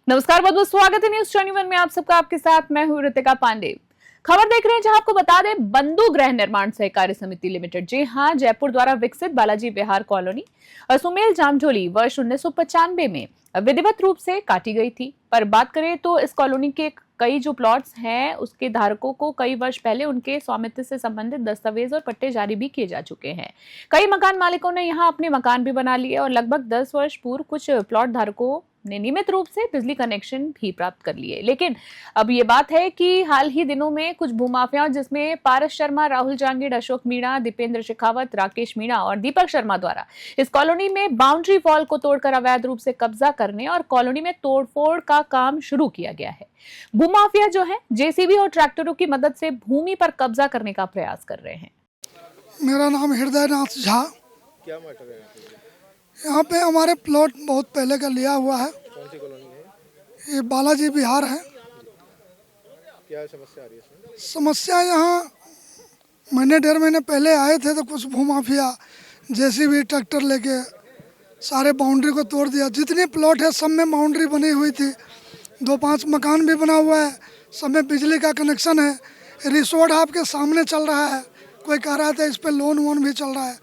नमस्कार, बहुत बहुत स्वागत है न्यूज 21 में आप सबका। आपके साथ मैं हूं ऋतिका पांडे। खबर देख रहे हैं जहां आपको बता दें, बंधु गृह निर्माण सहकारी समिति लिमिटेड, जी हां, जयपुर द्वारा विकसित बालाजी विहार कॉलोनी सुमेल जामझोली वर्ष 1995 में विधिवत रूप से काटी गई थी। पर बात करें तो इस कॉलोनी के कई जो प्लॉट्स हैं उसके धारकों को कई वर्ष पहले उनके स्वामित्व से संबंधित दस्तावेज और पट्टे जारी भी किए जा चुके हैं। कई मकान मालिकों ने यहाँ अपने मकान भी बना लिए और लगभग 10 वर्ष पूर्व कुछ प्लॉट धारकों ने नियमित रूप से बिजली कनेक्शन भी प्राप्त कर लिए। लेकिन अब ये बात है कि हाल ही दिनों में कुछ भूमाफियाओं, जिसमें पारस शर्मा, राहुल जांगिड़, अशोक मीणा, दीपेंद्र शेखावत, राकेश मीणा और दीपक शर्मा द्वारा इस कॉलोनी में बाउंड्री वॉल को तोड़कर अवैध रूप से कब्जा करने और कॉलोनी में तोड़फोड़ का काम शुरू किया गया है। भूमाफिया जो है जेसीबी और ट्रैक्टरों की मदद से भूमि पर कब्जा करने का प्रयास कर रहे हैं। मेरा नाम हृदय नाथ झा। क्या मैटर है यहाँ पे हमारे प्लॉट बहुत पहले का लिया हुआ है। कौन सी कॉलोनी है? ये बालाजी विहार है। क्या समस्या आ रही है इसमें? समस्या यहाँ महीने 1.5 महीने पहले आए थे तो कुछ भूमाफिया जेसीबी ट्रैक्टर लेके सारे बाउंड्री को तोड़ दिया। जितनी प्लॉट है सब में बाउंड्री बनी हुई थी। 2-5 मकान भी बना हुआ है, सब में बिजली का कनेक्शन है। रिसोर्ट आपके सामने चल रहा है। कोई कह रहा था इस पर लोन वोन भी चल रहा है।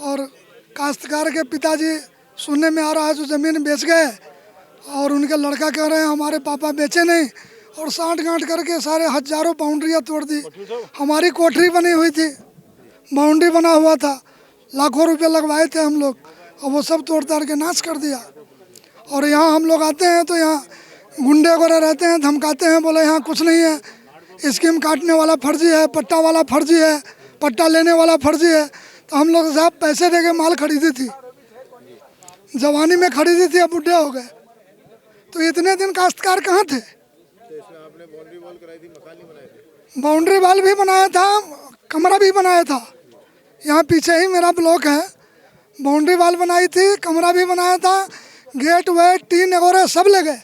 और काश्तकार के पिताजी सुनने में आ रहा है जो ज़मीन बेच गए और उनके लड़का कह रहे हैं हमारे पापा बेचे नहीं, और साठ गांठ करके सारे हजारों बाउंड्रियाँ तोड़ दी। हमारी कोठरी बनी हुई थी, बाउंड्री बना हुआ था, लाखों रुपए लगवाए थे हम लोग, और वो सब तोड़ ताड़ के नाश कर दिया। और यहाँ हम लोग आते हैं तो यहाँ गुंडे वगैरह रहते हैं, धमकाते हैं, बोले यहाँ कुछ नहीं है, स्कीम काटने वाला फर्जी है, पट्टा वाला फर्जी है, पट्टा लेने वाला फर्जी है। तो हम लोग साहब पैसे दे के माल खरीदी थी, जवानी में खरीदी थी, अब बुढ़े हो गए। तो इतने दिन काश्तकार कहाँ थे? तो इसमें आपने बाउंड्री वॉल कराई थी, मकान नहीं बनाए थे? बाउंड्री वॉल भी बनाया था, कमरा भी बनाया था। यहाँ पीछे ही मेरा ब्लॉक है। बाउंड्री वॉल बनाई थी, कमरा भी बनाया था, गेट वेट टीन वगैरह सब ले गए।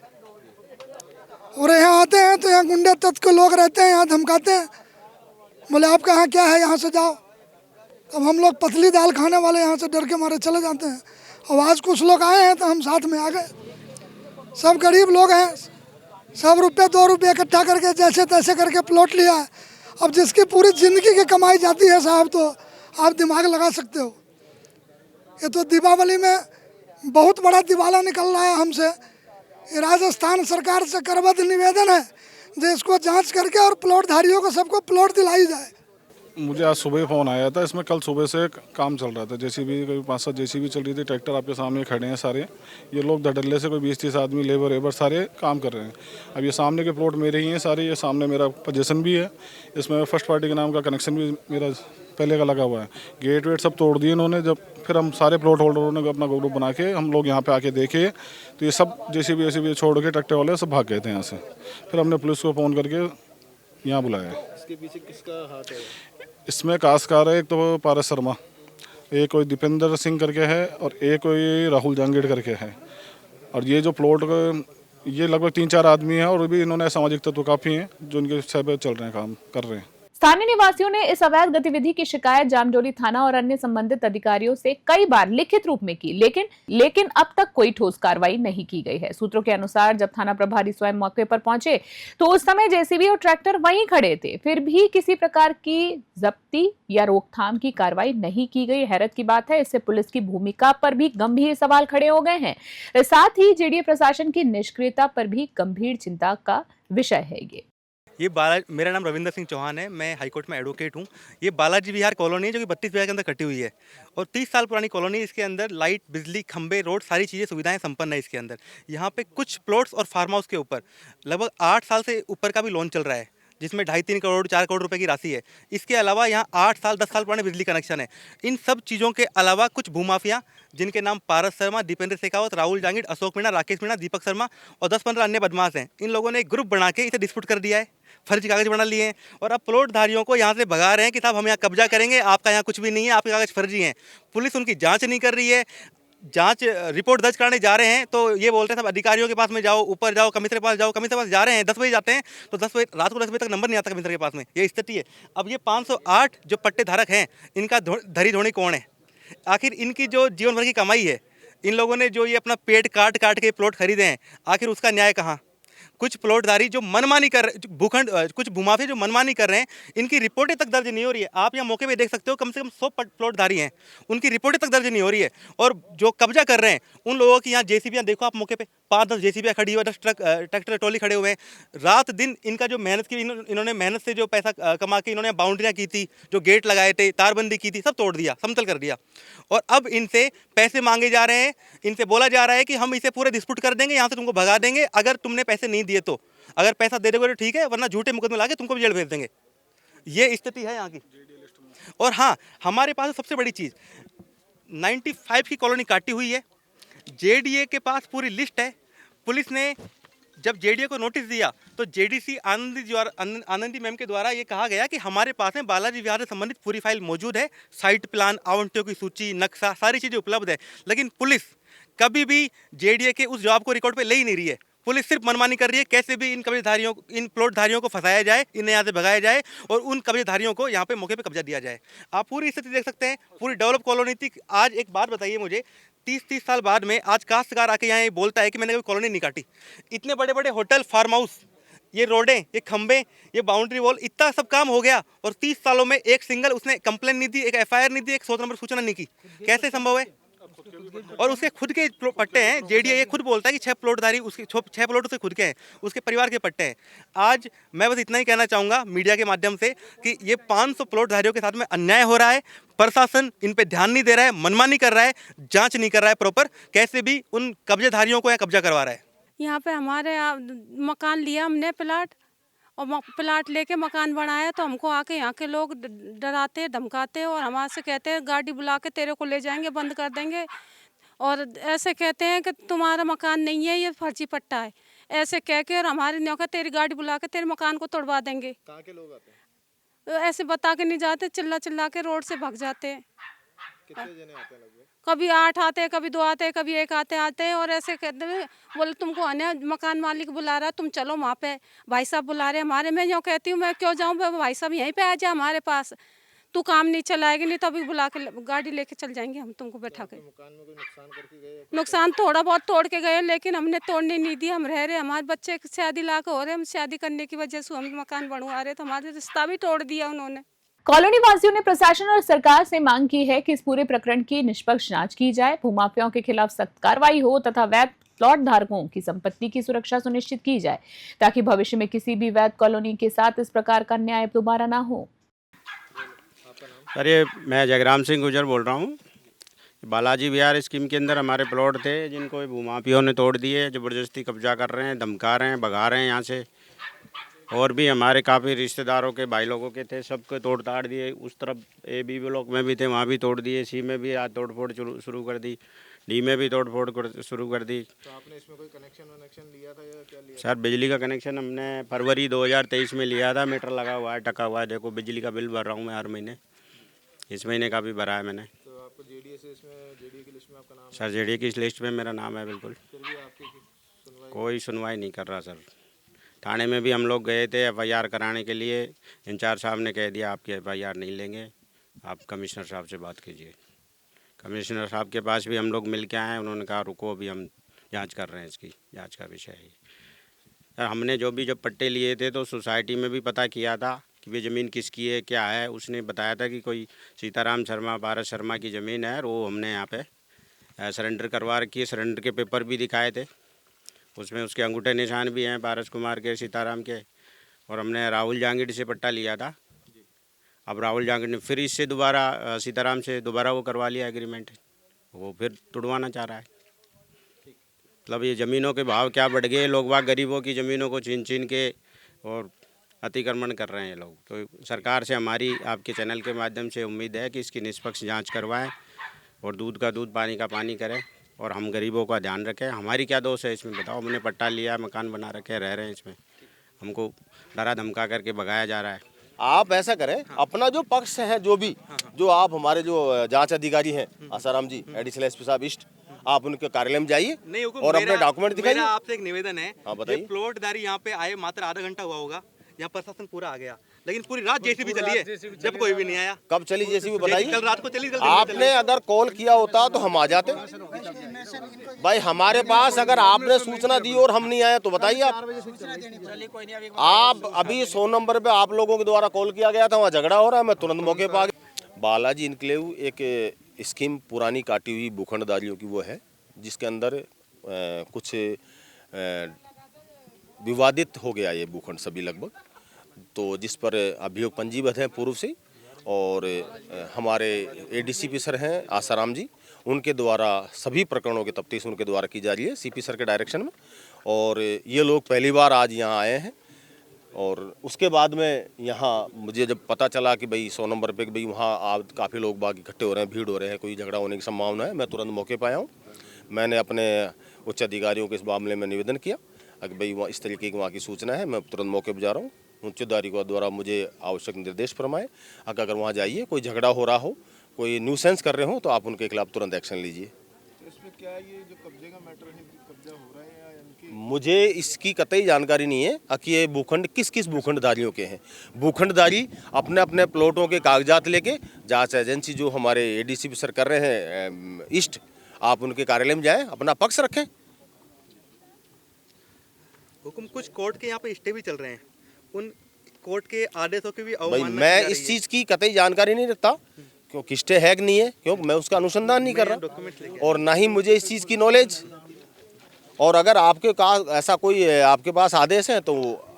और यहाँ आते हैं तो यहाँ गुंडे तत्व के लोग रहते हैं, यहाँ धमकाते हैं, बोले आपका यहाँ क्या है, यहाँ से जाओ। अब हम लोग पतली दाल खाने वाले यहाँ से डर के मारे चले जाते हैं। और आज कुछ लोग आए हैं तो हम साथ में आ गए। सब गरीब लोग हैं, सब रुपये 2 रुपये इकट्ठा करके जैसे तैसे करके प्लॉट लिया है। अब जिसकी पूरी ज़िंदगी की कमाई जाती है साहब, तो आप दिमाग लगा सकते हो। ये तो दीपावली में बहुत बड़ा दिवाला निकल रहा है हमसे। ये राजस्थान सरकार से करबद्ध निवेदन है जो इसको जांच करके और प्लॉट धारियों को सबको प्लॉट दिलाई जाए। मुझे आज सुबह फ़ोन आया था। इसमें कल सुबह से काम चल रहा था, जेसीबी कोई 5-7 जेसीबी चल रही थी, ट्रैक्टर आपके सामने खड़े हैं सारे। ये लोग धड़ल्ले से कोई 20-30 आदमी लेबर सारे काम कर रहे हैं। अब ये सामने के प्लॉट मेरे ही हैं सारे, ये सामने मेरा पोजीशन भी है, इसमें फर्स्ट पार्टी के नाम का कनेक्शन भी मेरा पहले का लगा हुआ है। गेट वेट सब तोड़ दिए इन्होंने। जब फिर हम सारे प्लॉट होल्डरों ने अपना ग्रुप बना के हम लोग यहाँ पे आके देखे तो ये सब जेसीबी छोड़ के ट्रैक्टर वाले सब भाग गए थे यहाँ से। फिर हमने पुलिस को फ़ोन करके यहाँ बुलाया। इसके पीछे किसका हाथ है? इसमें काश्तकार है, एक तो पारस शर्मा, एक कोई दीपेंद्र सिंह करके है और एक कोई राहुल जांगिड़ करके है। और ये जो प्लॉट ये लगभग 3-4 आदमी हैं और भी इन्होंने सामाजिक तत्व काफ़ी हैं जो इनके सब चल रहे हैं, काम कर रहे हैं। स्थानीय निवासियों ने इस अवैध गतिविधि की शिकायत जामजोली थाना और अन्य संबंधित अधिकारियों से कई बार लिखित रूप में की, लेकिन अब तक कोई ठोस कार्रवाई नहीं की गई है। सूत्रों के अनुसार जब थाना प्रभारी स्वयं मौके पर पहुंचे तो उस समय जेसीबी और ट्रैक्टर वहीं खड़े थे, फिर भी किसी प्रकार की जब्ती या रोकथाम की कार्रवाई नहीं की गई। हैरत की बात है, इससे पुलिस की भूमिका पर भी गंभीर सवाल खड़े हो गए हैं। साथ ही जेडीए प्रशासन की निष्क्रियता पर भी गंभीर चिंता का विषय है। मेरा नाम रविंद्र सिंह चौहान है, मैं हाईकोर्ट में एडवोकेट हूँ। ये बालाजी विहार कॉलोनी है जो कि 32 विहार के अंदर कटी हुई है और 30 साल पुरानी कॉलोनी। इसके अंदर लाइट, बिजली, खंबे, रोड, सारी चीज़ें सुविधाएं संपन्न है इसके अंदर। यहाँ पे कुछ प्लॉट्स और फार्म हाउस के ऊपर लगभग 8 साल से ऊपर का भी लोन चल रहा है, जिसमें 2.5-3 करोड़ 4 करोड़ रुपए की राशि है। इसके अलावा यहाँ 8 साल 10 साल पुराने बिजली कनेक्शन है। इन सब चीज़ों के अलावा कुछ भूमाफिया जिनके नाम पारस शर्मा, दीपेंद्र शेखावत, राहुल जांगिड़, अशोक मीणा, राकेश मीणा, दीपक शर्मा और 10-15 अन्य बदमाश हैं। इन लोगों ने एक ग्रुप बना के इसे डिस्प्यूट कर दिया है, फर्जी कागज बना लिए हैं और अब प्लॉट धारियों को यहाँ से भगा रहे हैं कि साहब हम यहाँ कब्जा करेंगे, आपका यहाँ कुछ भी नहीं है, आपके कागज फर्जी हैं। पुलिस उनकी जाँच नहीं कर रही है। जांच रिपोर्ट दर्ज कराने जा रहे हैं तो ये बोलते हैं सब अधिकारियों के पास में जाओ, ऊपर जाओ, कमिश्नर के पास जाओ। कमिश्नर के पास जा रहे हैं, 10 बजे जाते हैं तो 10 बजे रात को 10 बजे तक नंबर नहीं आता कमिश्नर के पास में। ये स्थिति है। अब ये 508 जो पट्टे धारक हैं, इनका धरी धोनी कौन है? आखिर इनकी जो जीवन भर की कमाई है, इन लोगों ने जो ये अपना पेट काट काट के प्लॉट खरीदे हैं, आखिर उसका न्याय कहाँ? कुछ प्लॉटधारी जो मनमानी कर भूखंड कुछ भूमाफी जो मनमानी कर रहे हैं, इनकी रिपोर्टें तक दर्ज नहीं हो रही है। आप यहाँ मौके पे देख सकते हो, कम से कम 100 प्लॉटधारी हैं, उनकी रिपोर्टें तक दर्ज नहीं हो रही है। और जो कब्जा कर रहे हैं उन लोगों की यहाँ जेसीबी देखो आप मौके पे 5-10 जेसीबी खड़ी हुई है, 10 ट्रैक्टर ट्रॉली खड़े हुए हैं। रात दिन इनका जो मेहनत की इन्होंने मेहनत से जो पैसा कमा के इन्होंने बाउंड्रियाँ की थी, जो गेट लगाए थे, तारबंदी की थी, सब तोड़ दिया, समतल कर दिया। और अब इनसे पैसे मांगे जा रहे हैं, इनसे बोला जा रहा है कि हम इसे पूरे डिस्प्यूट कर देंगे, यहाँ से तुमको भगा देंगे अगर तुमने पैसे नहीं दिए तो। अगर पैसा दे दोगे तो ठीक है, वरना झूठे मुकदमे ला के तुमको भी जेल भेज देंगे। ये स्थिति है यहाँ की। और हाँ, हमारे पास सबसे बड़ी चीज़ 95 की कॉलोनी काटी हुई है, जेडीए के पास पूरी लिस्ट है। पुलिस ने जब जेडीए को नोटिस दिया तो जेडीसी आनंदी मैम के द्वारा ये कहा गया कि हमारे पास में बालाजी विहार से संबंधित पूरी फाइल मौजूद है, साइट प्लान, आवंटियों की सूची, नक्शा, सारी चीज़ें उपलब्ध है। लेकिन पुलिस कभी भी जेडीए के उस जवाब को रिकॉर्ड पे ले ही नहीं रही है। पुलिस सिर्फ मनमानी कर रही है, कैसे भी इन कब्जेधारियों, इन प्लॉटधारियों को फंसाया जाए, इन्हें यहाँ से भगाया जाए और उन कब्जेधारियों को यहाँ पे मौके पे कब्जा दिया जाए। आप पूरी स्थिति देख सकते हैं, पूरी डेवलप कॉलोनी थी। आज एक बात बताइए मुझे, 30 साल बाद में आज काश्तकार आके यहाँ ये बोलता है कि मैंने कभी कॉलोनी नहीं काटी। इतने बड़े बड़े होटल, फार्म हाउस, ये रोडें, ये खंबे, ये बाउंड्री वॉल, इतना सब काम हो गया और 30 सालों में एक सिंगल उसने कंप्लेन नहीं दी, एक एफआईआर नहीं दी, एक 100 नंबर सूचना नहीं की। कैसे संभव है? और उसके खुद के पट्टे हैं, जेडीए ये खुद बोलता है कि 6 प्लॉटधारी उसके 6 प्लॉट उसके खुद के हैं, उसके परिवार के पट्टे हैं। आज मैं बस इतना ही कहना चाहूँगा मीडिया के माध्यम से कि ये 500 प्लॉटधारियों के साथ में अन्याय हो रहा है। प्रशासन इन पे ध्यान नहीं दे रहा है, मनमानी कर रहा है, जांच नहीं कर रहा है प्रॉपर, कैसे भी उन कब्जेधारियों को यहाँ कब्जा करवा रहा है। यहाँ पे हमारे मकान लिया हमने प्लाट, और प्लाट लेके मकान बनाया तो हमको आके यहाँ के लोग डराते धमकाते और हमारे से कहते हैं गाड़ी बुला के तेरे को ले जाएंगे, बंद कर देंगे। और ऐसे कहते हैं कि तुम्हारा मकान नहीं है, ये फर्जी पट्टा है, ऐसे कह के और हमारे न्यों तेरी गाड़ी बुला के तेरे मकान को तोड़वा देंगे। कहाँ के लोग आते हैं? ऐसे बता के नहीं जाते, चिल्ला चिल्ला के रोड से भाग जाते हैं। कितने जने आते हैं लगभग? कभी 8 आते हैं, कभी 2 आते हैं, कभी 1 आते हैं। और ऐसे कहते हैं, बोले तुमको आने मकान मालिक बुला रहा है, तुम चलो वहाँ पे, भाई साहब बुला रहे हैं हमारे। मैं यूँ कहती हूँ मैं क्यों जाऊँ, भाई साहब यहीं पे आ जा हमारे पास, तू काम नहीं चलाएगी, नहीं तो अभी बुला के गाड़ी लेके चल जाएंगे हम तुमको बैठा के। मकान में कोई नुकसान करके गए? नुकसान थोड़ा बहुत तोड़ के गए, लेकिन हमने तोड़ने नहीं दिया। हम रह रहे, हमारे बच्चे की शादी ला के हो रहे, हम शादी करने की वजह से हम मकान बनवा रहे, तो हमारे रिश्ता भी तोड़ दिया उन्होंने। कॉलोनी वासियों ने प्रशासन और सरकार से मांग की है कि इस पूरे प्रकरण की निष्पक्ष जांच की जाए, भूमाफियाओं के खिलाफ सख्त कार्रवाई हो तथा वैध प्लॉट धारकों की संपत्ति की सुरक्षा सुनिश्चित की जाए, ताकि भविष्य में किसी भी वैध कॉलोनी के साथ इस प्रकार का अन्याय दोबारा ना हो। सर ये मैं जगराम सिंह गुजर बोल रहा हूँ। बालाजी विहार स्कीम के अंदर हमारे प्लॉट थे जिनको भूमाफियों ने तोड़ दिए, ज़बरदस्ती कब्जा कर रहे हैं, धमका रहे हैं, भगा रहे हैं यहाँ से। और भी हमारे काफ़ी रिश्तेदारों के भाई लोगों के थे, सबके तोड़ ताड़ दिए। उस तरफ AB ब्लॉक में भी थे, वहाँ भी तोड़ दिए। C में भी आज तोड़ फोड़ शुरू कर दी, D में भी तोड़ फोड़ शुरू कर दी। तो आपने इसमें कोई कनेक्शन लिया था या क्या लिया? सर बिजली का कनेक्शन हमने फरवरी 2023 में लिया था। मीटर लगा हुआ है, टका हुआ है, देखो बिजली का बिल भर रहा हूँ मैं हर महीने। इस महीने का भी भरा है मैंने। तो आपको जेडीए से इसमें जेडीए की लिस्ट में आपका नाम? सर जेडीए की लिस्ट में मेरा नाम है बिल्कुल। फिर भी आपकी सुनवाई? कोई सुनवाई नहीं कर रहा सर। थाने में भी हम लोग गए थे FIR कराने के लिए, इंचार्ज साहब ने कह दिया आपकी FIR नहीं लेंगे, आप कमिश्नर साहब से बात कीजिए। कमिश्नर साहब के पास भी हम लोग मिल के आए, उन्होंने कहा रुको अभी हम जांच कर रहे हैं, इसकी जांच का विषय है। सर हमने जो पट्टे लिए थे तो सोसाइटी में भी पता किया था कि ये ज़मीन किसकी है क्या है। उसने बताया था कि कोई सीताराम शर्मा, भारत शर्मा की ज़मीन है, और वो हमने यहाँ पे सरेंडर करवा रखी है। सरेंडर के पेपर भी दिखाए थे, उसमें उसके अंगूठे निशान भी हैं पारस कुमार के, सीताराम के। और हमने राहुल जहांगीर से पट्टा लिया था। अब राहुल जहांगीर ने फिर इससे दोबारा सीताराम से दोबारा वो करवा लिया एग्रीमेंट, वो फिर तुड़वाना चाह रहा है। मतलब ये ज़मीनों के भाव क्या बढ़ गए, लोग बाग गरीबों की ज़मीनों को छीन छीन के और अतिक्रमण कर रहे हैं लोग। तो सरकार से हमारी आपके चैनल के माध्यम से उम्मीद है कि इसकी निष्पक्ष जाँच करवाएँ और दूध का दूध, पानी का पानी करें और हम गरीबों का ध्यान रखें। हमारी क्या दोष है इसमें बताओ? हमने पट्टा लिया, मकान बना रखे, रह रहे हैं इसमें, हमको डरा धमका करके भगाया जा रहा है। आप ऐसा करें, अपना जो पक्ष है, जो भी जो आप हमारे जो जांच अधिकारी हैं आसाराम जी, एडिशनल SP साहब ईस्ट, आप उनके कार्यालय में जाइए और अपने डॉक्यूमेंट दिखाइए। मेरा आपसे एक निवेदन है, हाँ बताइए। प्लॉटधारी यहाँ पे आए मात्र आधा घंटा हुआ होगा, यहाँ प्रशासन पूरा आ गया। लेकिन पूरी रात जेसीबी चली है, जब कोई भी नहीं आया। कब चली जेसीबी बताइए? कल रात को चली, कल दिन में आपने चली। अगर कॉल किया होता तो हम आ जाते भाई। हमारे पास अगर आपने सूचना दी और हम नहीं आए तो बताइए आप अभी 100 नंबर पे आप लोगों के द्वारा कॉल किया गया था, वहाँ झगड़ा हो रहा है, मैं तुरंत मौके पर आ गया। बालाजी इनक्लेव एक स्कीम पुरानी काटी हुई भूखंडधारियों की वो है, जिसके अंदर कुछ विवादित हो गया ये भूखंड सभी लगभग, तो जिस पर अभियोग पंजीबद्ध हैं पूर्व से। और हमारे एडीसीपी सर हैं आसाराम जी, उनके द्वारा सभी प्रकरणों की तफ्तीश उनके द्वारा की जा रही है सीपी सर के डायरेक्शन में। और ये लोग पहली बार आज यहाँ आए हैं, और उसके बाद में यहाँ मुझे जब पता चला कि भाई 100 नंबर पे भाई वहाँ आप काफ़ी लोग बाग इकट्ठे हो रहे हैं, भीड़ हो रहे हैं, कोई झगड़ा होने की संभावना है, मैं तुरंत मौके पर आया हूँ। मैंने अपने उच्च अधिकारियों को इस मामले में निवेदन किया कि भाई वहाँ इस तरीके की वहाँ की सूचना है, मैं तुरंत मौके पर जा रहा हूँ। उच्च अधिकारियों द्वारा मुझे आवश्यक निर्देश फरमाए, अगर वहाँ जाइए, कोई झगड़ा हो रहा हो, कोई न्यूसेंस कर रहे हो तो आप उनके खिलाफ तुरंत एक्शन लीजिए। इसमें क्या ये जो कब्जे का मैटर है, कब्जा हो रहा है या इनकी? मुझे इसकी कतई जानकारी नहीं है कि ये भूखंड किस किस भूखंडधारियों के हैं। भूखंडधारी अपने अपने प्लॉटों के कागजात लेके जांच एजेंसी जो हमारे एडीसीपी सर कर रहे हैं ईस्ट, आप उनके कार्यालय में जाएं, अपना पक्ष रखें। हुकुम कुछ कोर्ट के यहाँ पे स्टे भी चल रहे हैं, उन कोर्ट के आदेशों की भी भाई अवमानना की मैं जा इस रही है। चीज़ की कतई जानकारी नहीं रखता, क्योंकि स्टे है कि नहीं है, क्योंकि मैं उसका अनुसंधान नहीं कर डॉक्यूमेंट्स रहा, लेके और ना ही मुझे इस चीज़ की नॉलेज। और अगर आपके ऐसा कोई आपके पास आदेश है तो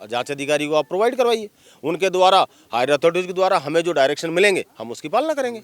जांच अधिकारी को आप प्रोवाइड करवाइए, उनके द्वारा हायर अथॉरिटीज़ के द्वारा हमें जो डायरेक्शन मिलेंगे हम उसकी पालना करेंगे।